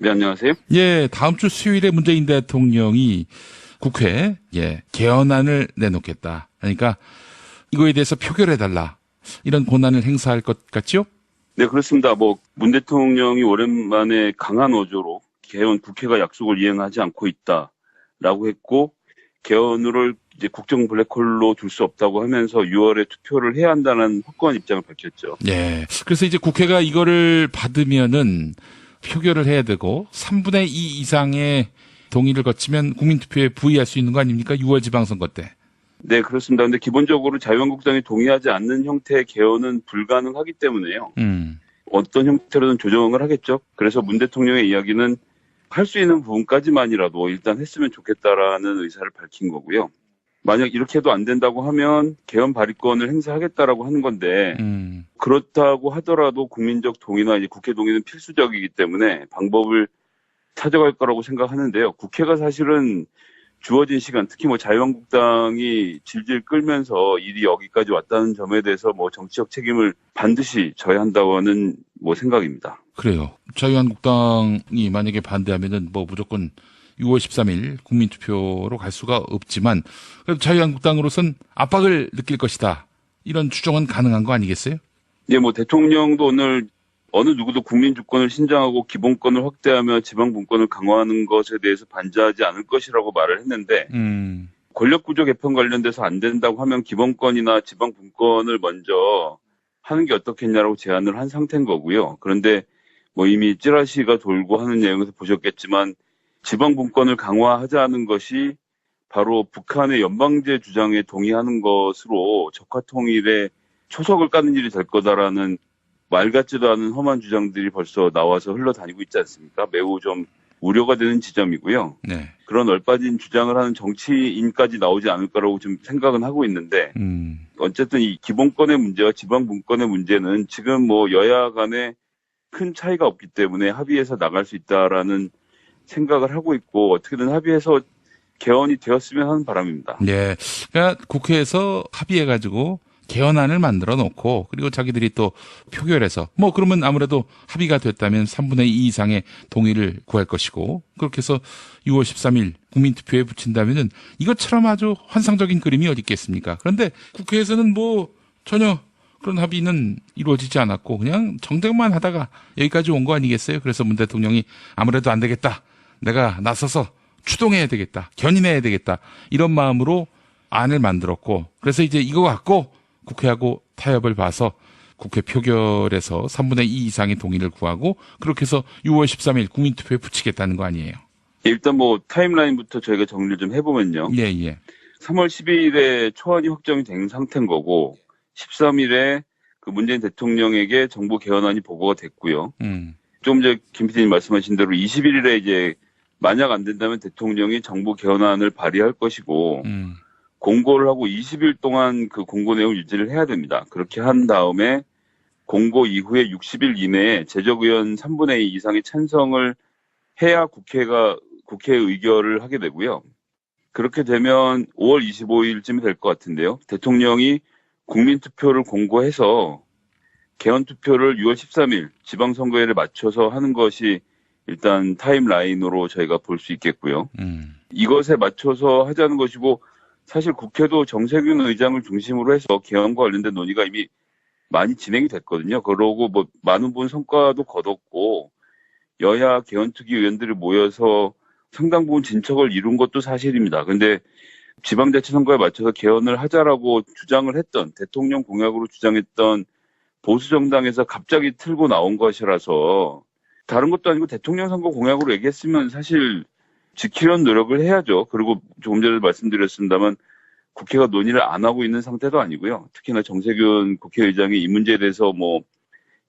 네, 안녕하세요. 예, 다음 주 수요일에 문재인 대통령이 국회에 개헌안을 내놓겠다. 그러니까 이거에 대해서 표결해달라. 이런 권한을 행사할 것 같죠? 네, 그렇습니다. 문 대통령이 오랜만에 강한 어조로 개헌 국회가 약속을 이행하지 않고 있다라고 했고, 개헌을 이제 국정 블랙홀로 둘 수 없다고 하면서 6월에 투표를 해야 한다는 확고한 입장을 밝혔죠. 예. 그래서 이제 국회가 이거를 받으면은 표결을 해야 되고 3분의 2 이상의 동의를 거치면 국민투표에 부의할 수 있는 거 아닙니까? 6월 지방선거 때. 네, 그렇습니다. 근데 기본적으로 자유한국당이 동의하지 않는 형태의 개헌은 불가능하기 때문에요. 어떤 형태로든 조정을 하겠죠. 그래서 문 대통령의 이야기는 할 수 있는 부분까지만이라도 일단 했으면 좋겠다라는 의사를 밝힌 거고요. 만약 이렇게 해도 안 된다고 하면 개헌 발의권을 행사하겠다라고 하는 건데 그렇다고 하더라도 국민적 동의나 이제 국회 동의는 필수적이기 때문에 방법을 찾아갈 거라고 생각하는데요. 국회가 사실은 주어진 시간, 특히 자유한국당이 질질 끌면서 일이 여기까지 왔다는 점에 대해서 정치적 책임을 반드시 져야 한다고 하는 생각입니다. 그래요. 자유한국당이 만약에 반대하면은 무조건 6월 13일 국민투표로 갈 수가 없지만 그래도 자유한국당으로선 압박을 느낄 것이다. 이런 추정은 가능한 거 아니겠어요? 예, 대통령도 오늘 어느 누구도 국민 주권을 신장하고 기본권을 확대하며 지방 분권을 강화하는 것에 대해서 반대하지 않을 것이라고 말을 했는데 권력구조 개편 관련돼서 안 된다고 하면 기본권이나 지방 분권을 먼저 하는 게 어떻겠냐라고 제안을 한 상태인 거고요. 그런데 이미 찌라시가 돌고 하는 내용에서 보셨겠지만 지방 분권을 강화하자는 것이 바로 북한의 연방제 주장에 동의하는 것으로 적화 통일에 초석을 까는 일이 될 거다라는 말 같지도 않은 험한 주장들이 벌써 나와서 흘러다니고 있지 않습니까? 매우 좀 우려가 되는 지점이고요. 네. 그런 얼빠진 주장을 하는 정치인까지 나오지 않을 거라고 좀 생각은 하고 있는데 어쨌든 이 기본권의 문제와 지방 분권의 문제는 지금 여야 간에 큰 차이가 없기 때문에 합의해서 나갈 수 있다라는 생각을 하고 있고 어떻게든 합의해서 개헌이 되었으면 하는 바람입니다. 네. 그러니까 국회에서 합의해가지고 개헌안을 만들어 놓고 그리고 자기들이 또 표결해서 그러면 아무래도 합의가 됐다면 3분의 2 이상의 동의를 구할 것이고 그렇게 해서 6월 13일 국민투표에 붙인다면은 이것처럼 아주 환상적인 그림이 어디 있겠습니까? 그런데 국회에서는 전혀 그런 합의는 이루어지지 않았고 그냥 정쟁만 하다가 여기까지 온 거 아니겠어요? 그래서 문 대통령이 아무래도 안 되겠다. 내가 나서서 추동해야 되겠다. 견인해야 되겠다. 이런 마음으로 안을 만들었고 그래서 이제 이거 갖고 국회하고 타협을 봐서 국회 표결에서 3분의 2 이상의 동의를 구하고 그렇게 해서 6월 13일 국민투표에 붙이겠다는 거 아니에요? 일단 타임라인부터 저희가 정리를 좀 해보면요. 예. 3월 12일에 초안이 확정이 된 상태인 거고 13일에 그 문재인 대통령에게 정부 개헌안이 보고가 됐고요. 좀 전에 김 PD님 말씀하신 대로 21일에 이제 만약 안 된다면 대통령이 정부 개헌안을 발의할 것이고 공고를 하고 20일 동안 그 공고 내용을 유지를 해야 됩니다. 그렇게 한 다음에 공고 이후에 60일 이내에 재적의원 3분의 2 이상의 찬성을 해야 국회 의결을 하게 되고요. 그렇게 되면 5월 25일쯤이 될 것 같은데요. 대통령이 국민투표를 공고해서 개헌투표를 6월 13일 지방선거일에 맞춰서 하는 것이 일단 타임라인으로 저희가 볼 수 있겠고요. 이것에 맞춰서 하자는 것이고 사실 국회도 정세균 의장을 중심으로 해서 개헌과 관련된 논의가 이미 많이 진행이 됐거든요. 그러고 많은 부분 성과도 거뒀고 여야 개헌특위 의원들이 모여서 상당 부분 진척을 이룬 것도 사실입니다. 그런데 지방자치 선거에 맞춰서 개헌을 하자라고 주장을 했던 대통령 공약으로 주장했던 보수정당에서 갑자기 틀고 나온 것이라서 다른 것도 아니고 대통령 선거 공약으로 얘기했으면 사실 지키려는 노력을 해야죠. 그리고 조금 전에 말씀드렸습니다만 국회가 논의를 안 하고 있는 상태도 아니고요. 특히나 정세균 국회의장이 이 문제에 대해서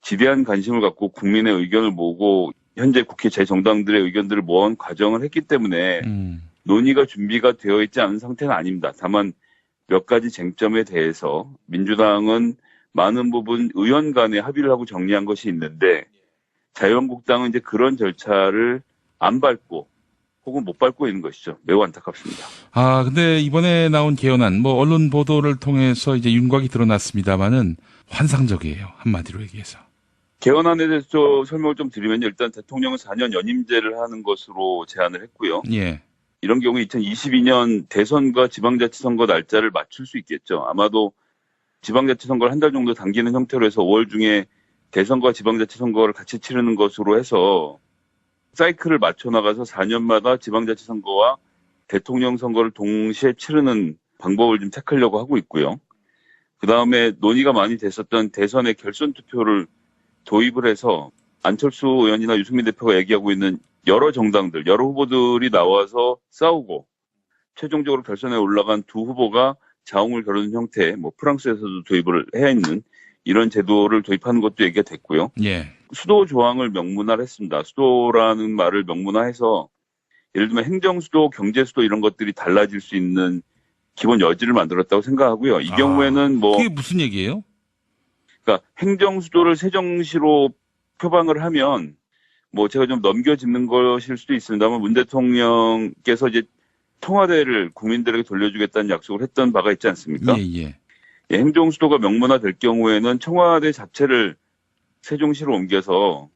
지대한 관심을 갖고 국민의 의견을 모으고 현재 국회 제 정당들의 의견들을 모은 과정을 했기 때문에 논의가 준비가 되어 있지 않은 상태는 아닙니다. 다만 몇 가지 쟁점에 대해서 민주당은 많은 부분 의원 간에 합의를 하고 정리한 것이 있는데 자유한국당은 이제 그런 절차를 안 밟고 혹은 못 밟고 있는 것이죠. 매우 안타깝습니다. 근데 이번에 나온 개헌안, 언론 보도를 통해서 이제 윤곽이 드러났습니다만은 환상적이에요. 한마디로 얘기해서. 개헌안에 대해서 설명을 좀 드리면 일단 대통령은 4년 연임제를 하는 것으로 제안을 했고요. 예. 이런 경우에 2022년 대선과 지방자치선거 날짜를 맞출 수 있겠죠. 아마도 지방자치선거를 한 달 정도 당기는 형태로 해서 5월 중에 대선과 지방자치선거를 같이 치르는 것으로 해서 사이클을 맞춰 나가서 4년마다 지방자치선거와 대통령 선거를 동시에 치르는 방법을 좀 택하려고 하고 있고요. 그다음에 논의가 많이 됐었던 대선의 결선 투표를 도입을 해서 안철수 의원이나 유승민 대표가 얘기하고 있는 여러 정당들, 여러 후보들이 나와서 싸우고 최종적으로 결선에 올라간 두 후보가 자웅을 겨루는 형태, 프랑스에서도 도입을 해야 있는 이런 제도를 도입하는 것도 얘기가 됐고요. 예. 수도 조항을 명문화를 했습니다. 수도라는 말을 명문화해서 예를 들면 행정수도, 경제수도 이런 것들이 달라질 수 있는 기본 여지를 만들었다고 생각하고요. 이 경우에는 그게 무슨 얘기예요? 그러니까 행정수도를 세종시로 표방을 하면 제가 좀 넘겨짚는 것일 수도 있습니다만 문 대통령께서 이제 청와대를 국민들에게 돌려주겠다는 약속을 했던 바가 있지 않습니까? 예. 예, 행정수도가 명문화될 경우에는 청와대 자체를 세종시로 옮겨서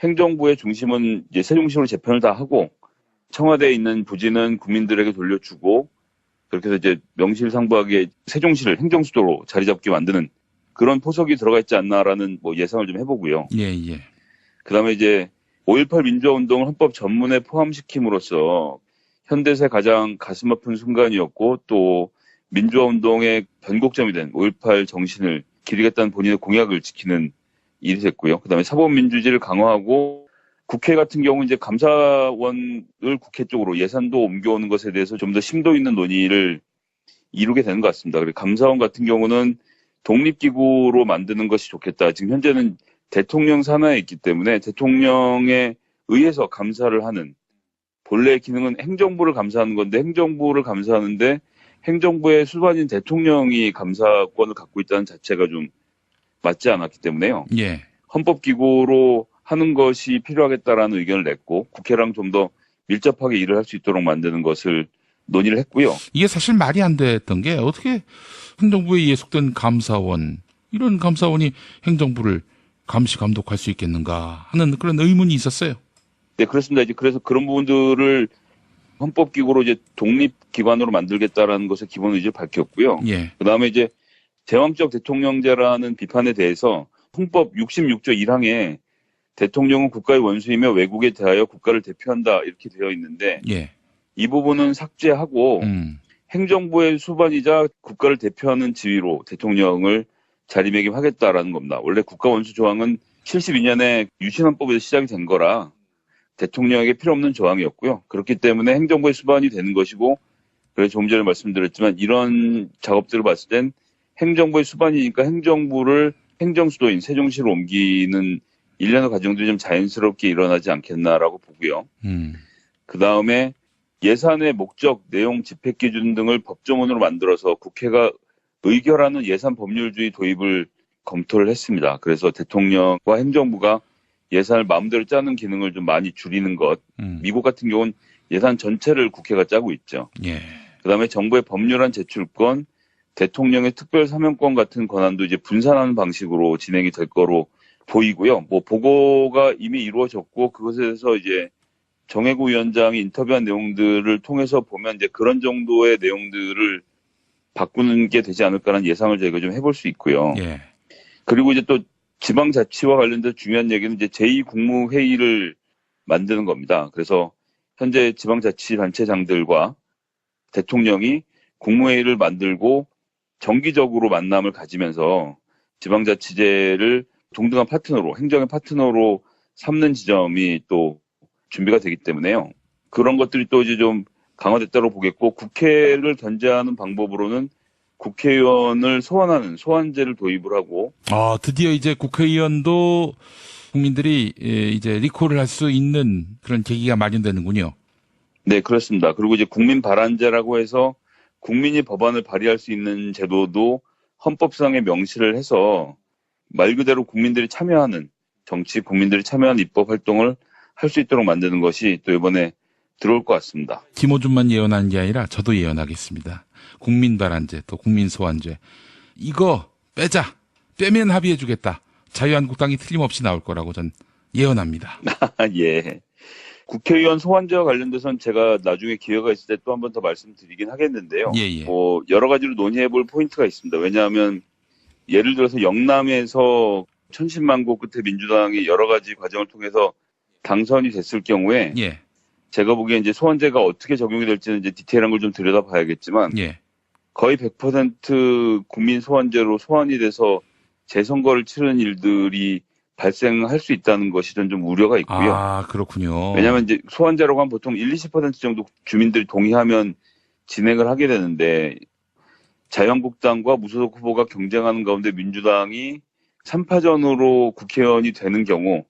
행정부의 중심은 이제 세종시로 재편을 다 하고 청와대에 있는 부지는 국민들에게 돌려주고 그렇게 해서 이제 명실상부하게 세종시를 행정수도로 자리 잡게 만드는 그런 포석이 들어가 있지 않나라는 예상을 좀 해보고요. 예. 그다음에 이제 5.18 민주화운동을 헌법 전문에 포함시킴으로써 현대사의 가장 가슴 아픈 순간이었고 또 민주화운동의 변곡점이 된 5.18 정신을 기리겠다는 본인의 공약을 지키는 일이 됐고요. 그다음에 사법민주주의를 강화하고 국회 같은 경우 이제 감사원을 국회 쪽으로 예산도 옮겨오는 것에 대해서 좀 더 심도 있는 논의를 이루게 되는 것 같습니다. 그리고 감사원 같은 경우는 독립기구로 만드는 것이 좋겠다. 지금 현재는 대통령 산하에 있기 때문에 대통령에 의해서 감사를 하는 본래의 기능은 행정부를 감사하는 건데 행정부를 감사하는데 행정부의 수반인 대통령이 감사권을 갖고 있다는 자체가 좀 맞지 않았기 때문에요. 예. 헌법기구로 하는 것이 필요하겠다라는 의견을 냈고 국회랑 좀 더 밀접하게 일을 할 수 있도록 만드는 것을 논의를 했고요. 이게 사실 말이 안 됐던 게 어떻게 행정부에 예속된 감사원, 이런 감사원이 행정부를 감시 감독할 수 있겠는가 하는 그런 의문이 있었어요. 네, 그렇습니다. 이제 그래서 그런 부분들을 헌법기구로 이제 독립기관으로 만들겠다라는 것을 기본 의지를 밝혔고요. 예. 그다음에 이제 제왕적 대통령제라는 비판에 대해서 헌법 66조 1항에 대통령은 국가의 원수이며 외국에 대하여 국가를 대표한다 이렇게 되어 있는데 예. 이 부분은 삭제하고 행정부의 수반이자 국가를 대표하는 지위로 대통령을 자리매김하겠다라는 겁니다. 원래 국가 원수 조항은 72년에 유신헌법에서 시작이 된 거라 대통령에게 필요 없는 조항이었고요. 그렇기 때문에 행정부의 수반이 되는 것이고 그래서 조금 전에 말씀드렸지만 이런 작업들을 봤을 땐 행정부의 수반이니까 행정부를 행정수도인 세종시로 옮기는 일련의 과정들이 좀 자연스럽게 일어나지 않겠나라고 보고요. 그다음에 예산의 목적, 내용, 집행 기준 등을 법조문으로 만들어서 국회가 의결하는 예산 법률주의 도입을 검토를 했습니다. 그래서 대통령과 행정부가 예산을 마음대로 짜는 기능을 좀 많이 줄이는 것. 미국 같은 경우는 예산 전체를 국회가 짜고 있죠. 예. 그다음에 정부의 법률안 제출권, 대통령의 특별 사면권 같은 권한도 이제 분산하는 방식으로 진행이 될 거로 보이고요. 보고가 이미 이루어졌고 그것에 대해서 이제 정혜구 위원장이 인터뷰한 내용들을 통해서 보면 이제 그런 정도의 내용들을 바꾸는 게 되지 않을까라는 예상을 저희가 좀 해볼 수 있고요. 예. 그리고 이제 또 지방자치와 관련돼서 중요한 얘기는 이제 제2국무회의를 만드는 겁니다. 그래서 현재 지방자치단체장들과 대통령이 국무회의를 만들고 정기적으로 만남을 가지면서 지방자치제를 동등한 파트너로, 행정의 파트너로 삼는 지점이 또 준비가 되기 때문에요. 그런 것들이 또 이제 좀 강화됐다고 보겠고, 국회를 견제하는 방법으로는 국회의원을 소환하는 소환제를 도입을 하고. 드디어 이제 국회의원도 국민들이 이제 리콜을 할 수 있는 그런 계기가 마련되는군요. 네, 그렇습니다. 그리고 이제 국민 발안제라고 해서 국민이 법안을 발의할 수 있는 제도도 헌법상에 명시를 해서 말 그대로 국민들이 참여하는 정치, 국민들이 참여하는 입법 활동을 할 수 있도록 만드는 것이 또 이번에 들어올 것 같습니다. 김어준만 예언하는 게 아니라 저도 예언하겠습니다. 국민 발안제 또 국민 소환제 이거 빼자. 빼면 합의해주겠다. 자유한국당이 틀림없이 나올 거라고 전 예언합니다. 예. 국회의원 소환제와 관련돼서는 제가 나중에 기회가 있을 때 또 한 번 더 말씀드리긴 하겠는데요. 예. 뭐 여러 가지로 논의해 볼 포인트가 있습니다. 왜냐하면 예를 들어서 영남에서 천신만고 끝에 민주당이 여러 가지 과정을 통해서 당선이 됐을 경우에 예. 제가 보기에 이제 소환제가 어떻게 적용이 될지는 이제 디테일한 걸 좀 들여다봐야겠지만 예. 거의 100% 국민 소환제로 소환이 돼서 재선거를 치르는 일들이 발생할 수 있다는 것이 좀 우려가 있고요. 아, 그렇군요. 왜냐하면 이제 소환제라고 하면 보통 20% 정도 주민들이 동의하면 진행을 하게 되는데 자유한국당과 무소속 후보가 경쟁하는 가운데 민주당이 3파전으로 국회의원이 되는 경우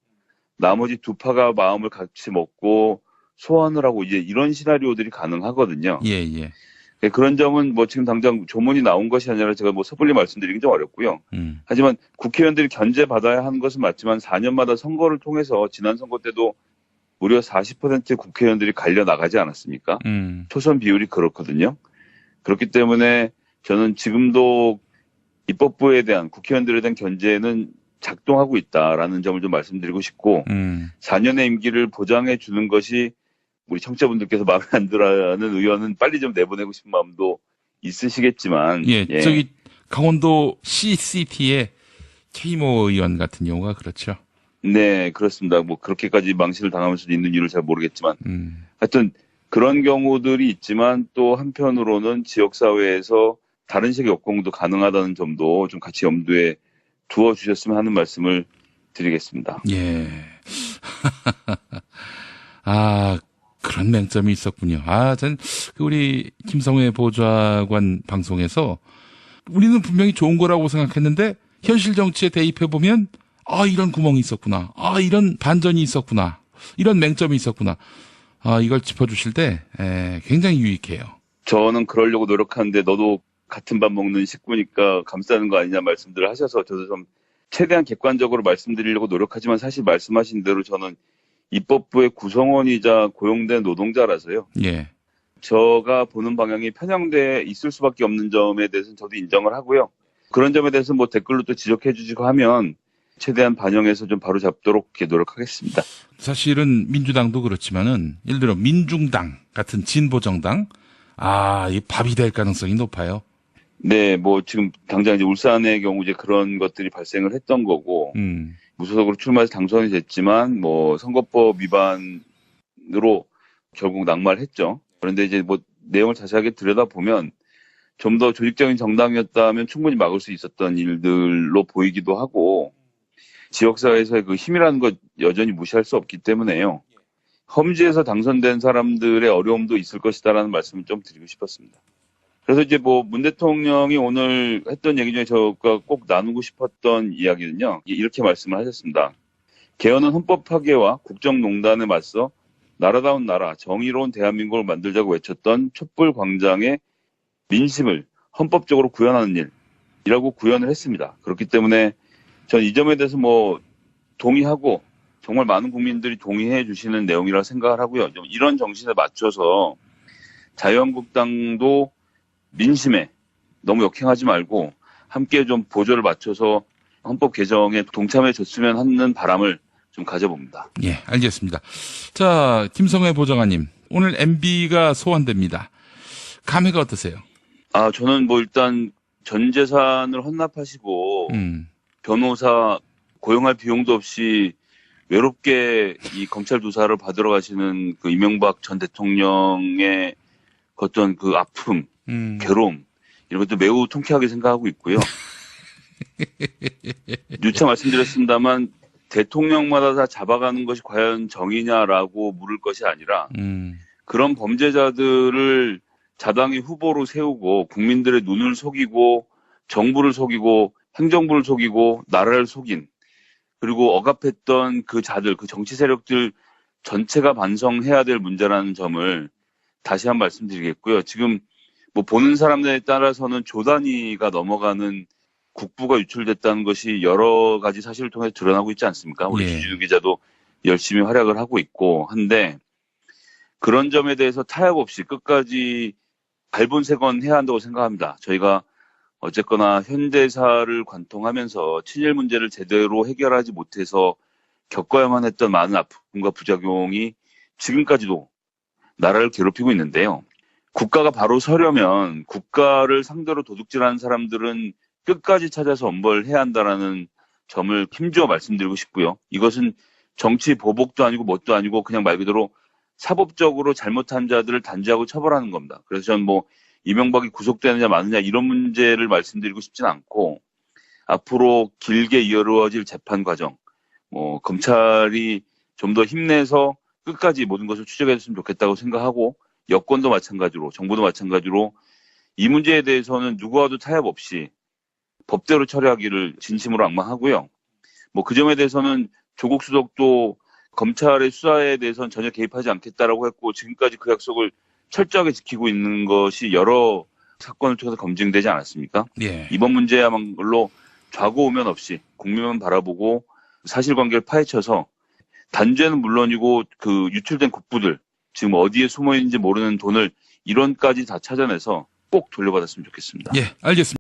나머지 두 파가 마음을 같이 먹고 소환을 하고 이제 이런 시나리오들이 가능하거든요. 예. 그런 점은 뭐 지금 당장 조문이 나온 것이 아니라 제가 뭐 섣불리 말씀드리기 좀 어렵고요. 하지만 국회의원들이 견제받아야 하는 것은 맞지만 4년마다 선거를 통해서 지난 선거 때도 무려 40%의 국회의원들이 갈려 나가지 않았습니까? 초선 비율이 그렇거든요. 그렇기 때문에 저는 지금도 입법부에 대한 국회의원들에 대한 견제는 작동하고 있다라는 점을 좀 말씀드리고 싶고 4년의 임기를 보장해 주는 것이 우리 청취자분들께서 마음에 안 들어하는 의원은 빨리 좀 내보내고 싶은 마음도 있으시겠지만 예. 저기 강원도 CCT의 K모 의원 같은 경우가 그렇죠. 네, 그렇습니다. 뭐 그렇게까지 망신을 당할 수도 있는 이유를 잘 모르겠지만 하여튼 그런 경우들이 있지만 또 한편으로는 지역사회에서 다른 식의 역공도 가능하다는 점도 좀 같이 염두에 두어 주셨으면 하는 말씀을 드리겠습니다. 예. 아, 그런 맹점이 있었군요. 전 우리 김성회 보좌관 방송에서 우리는 분명히 좋은 거라고 생각했는데 현실 정치에 대입해 보면 이런 구멍이 있었구나. 이런 반전이 있었구나. 이런 맹점이 있었구나. 이걸 짚어주실 때 굉장히 유익해요. 저는 그러려고 노력하는데 너도 같은 밥 먹는 식구니까 감싸는 거 아니냐 말씀들을 하셔서 저도 좀 최대한 객관적으로 말씀드리려고 노력하지만 사실 말씀하신 대로 저는 입법부의 구성원이자 고용된 노동자라서요. 예. 제가 보는 방향이 편향돼 있을 수밖에 없는 점에 대해서는 저도 인정을 하고요. 그런 점에 대해서 뭐 댓글로 또 지적해 주시고 하면 최대한 반영해서 좀 바로 잡도록 노력하겠습니다. 사실은 민주당도 그렇지만은 예를 들어 민중당 같은 진보정당 이 밥이 될 가능성이 높아요. 네, 뭐 지금 당장 이제 울산의 경우 이제 그런 것들이 발생을 했던 거고 무소속으로 출마해서 당선이 됐지만 뭐 선거법 위반으로 결국 낙마를 했죠. 그런데 이제 뭐 내용을 자세하게 들여다보면 좀 더 조직적인 정당이었다면 충분히 막을 수 있었던 일들로 보이기도 하고 지역사회에서의 그 힘이라는 것 여전히 무시할 수 없기 때문에요. 험지에서 당선된 사람들의 어려움도 있을 것이다라는 말씀을 좀 드리고 싶었습니다. 그래서 이제 뭐 문 대통령이 오늘 했던 얘기 중에 제가 꼭 나누고 싶었던 이야기는요. 이렇게 말씀을 하셨습니다. 개헌은 헌법 파괴와 국정농단에 맞서 나라다운 나라, 정의로운 대한민국을 만들자고 외쳤던 촛불 광장의 민심을 헌법적으로 구현하는 일이라고 구현을 했습니다. 그렇기 때문에 전 이 점에 대해서 뭐 동의하고 정말 많은 국민들이 동의해 주시는 내용이라고 생각을 하고요. 좀 이런 정신에 맞춰서 자유한국당도 민심에 너무 역행하지 말고 함께 좀 보조를 맞춰서 헌법 개정에 동참해 줬으면 하는 바람을 좀 가져봅니다. 예, 알겠습니다. 자, 김성회 보좌관님, 오늘 MB가 소환됩니다. 감회가 어떠세요? 저는 뭐 일단 전 재산을 헌납하시고 변호사 고용할 비용도 없이 외롭게 이 검찰 조사를 받으러 가시는 그 이명박 전 대통령의 어떤 그 아픔, 괴로움 이런 것도 매우 통쾌하게 생각하고 있고요. 누차 말씀드렸습니다만 대통령마다 다 잡아가는 것이 과연 정의냐라고 물을 것이 아니라 그런 범죄자들을 자당의 후보로 세우고 국민들의 눈을 속이고 정부를 속이고 행정부를 속이고 나라를 속인 그리고 억압했던 그 자들, 그 정치 세력들 전체가 반성해야 될 문제라는 점을 다시 한 말씀드리겠고요. 지금 뭐 보는 사람들에 따라서는 조 단위가 넘어가는 국부가 유출됐다는 것이 여러 가지 사실을 통해서 드러나고 있지 않습니까? 우리 주진우 기자도 열심히 활약을 하고 있고 한데 그런 점에 대해서 타협 없이 끝까지 발본색원 해야 한다고 생각합니다. 저희가 어쨌거나 현대사를 관통하면서 친일 문제를 제대로 해결하지 못해서 겪어야만 했던 많은 아픔과 부작용이 지금까지도 나라를 괴롭히고 있는데요. 국가가 바로 서려면 국가를 상대로 도둑질하는 사람들은 끝까지 찾아서 엄벌해야 한다라는 점을 힘주어 말씀드리고 싶고요. 이것은 정치 보복도 아니고 뭣도 아니고 그냥 말 그대로 사법적으로 잘못한 자들을 단죄하고 처벌하는 겁니다. 그래서 저는 이명박이 구속되느냐 마느냐 이런 문제를 말씀드리고 싶지는 않고 앞으로 길게 이루어질 재판 과정, 검찰이 좀 더 힘내서 끝까지 모든 것을 추적했으면 좋겠다고 생각하고 여권도 마찬가지로 정부도 마찬가지로 이 문제에 대해서는 누구와도 타협 없이 법대로 처리하기를 진심으로 악망하고요. 그 점에 대해서는 조국 수석도 검찰의 수사에 대해서는 전혀 개입하지 않겠다라고 했고 지금까지 그 약속을 철저하게 지키고 있는 것이 여러 사건을 통해서 검증되지 않았습니까? 예. 이번 문제야말로 좌고우면 없이 국민만 바라보고 사실관계를 파헤쳐서 단죄는 물론이고 그 유출된 국부들 지금 어디에 숨어 있는지 모르는 돈을 1원까지 다 찾아내서 꼭 돌려받았으면 좋겠습니다. 예, 알겠습니다.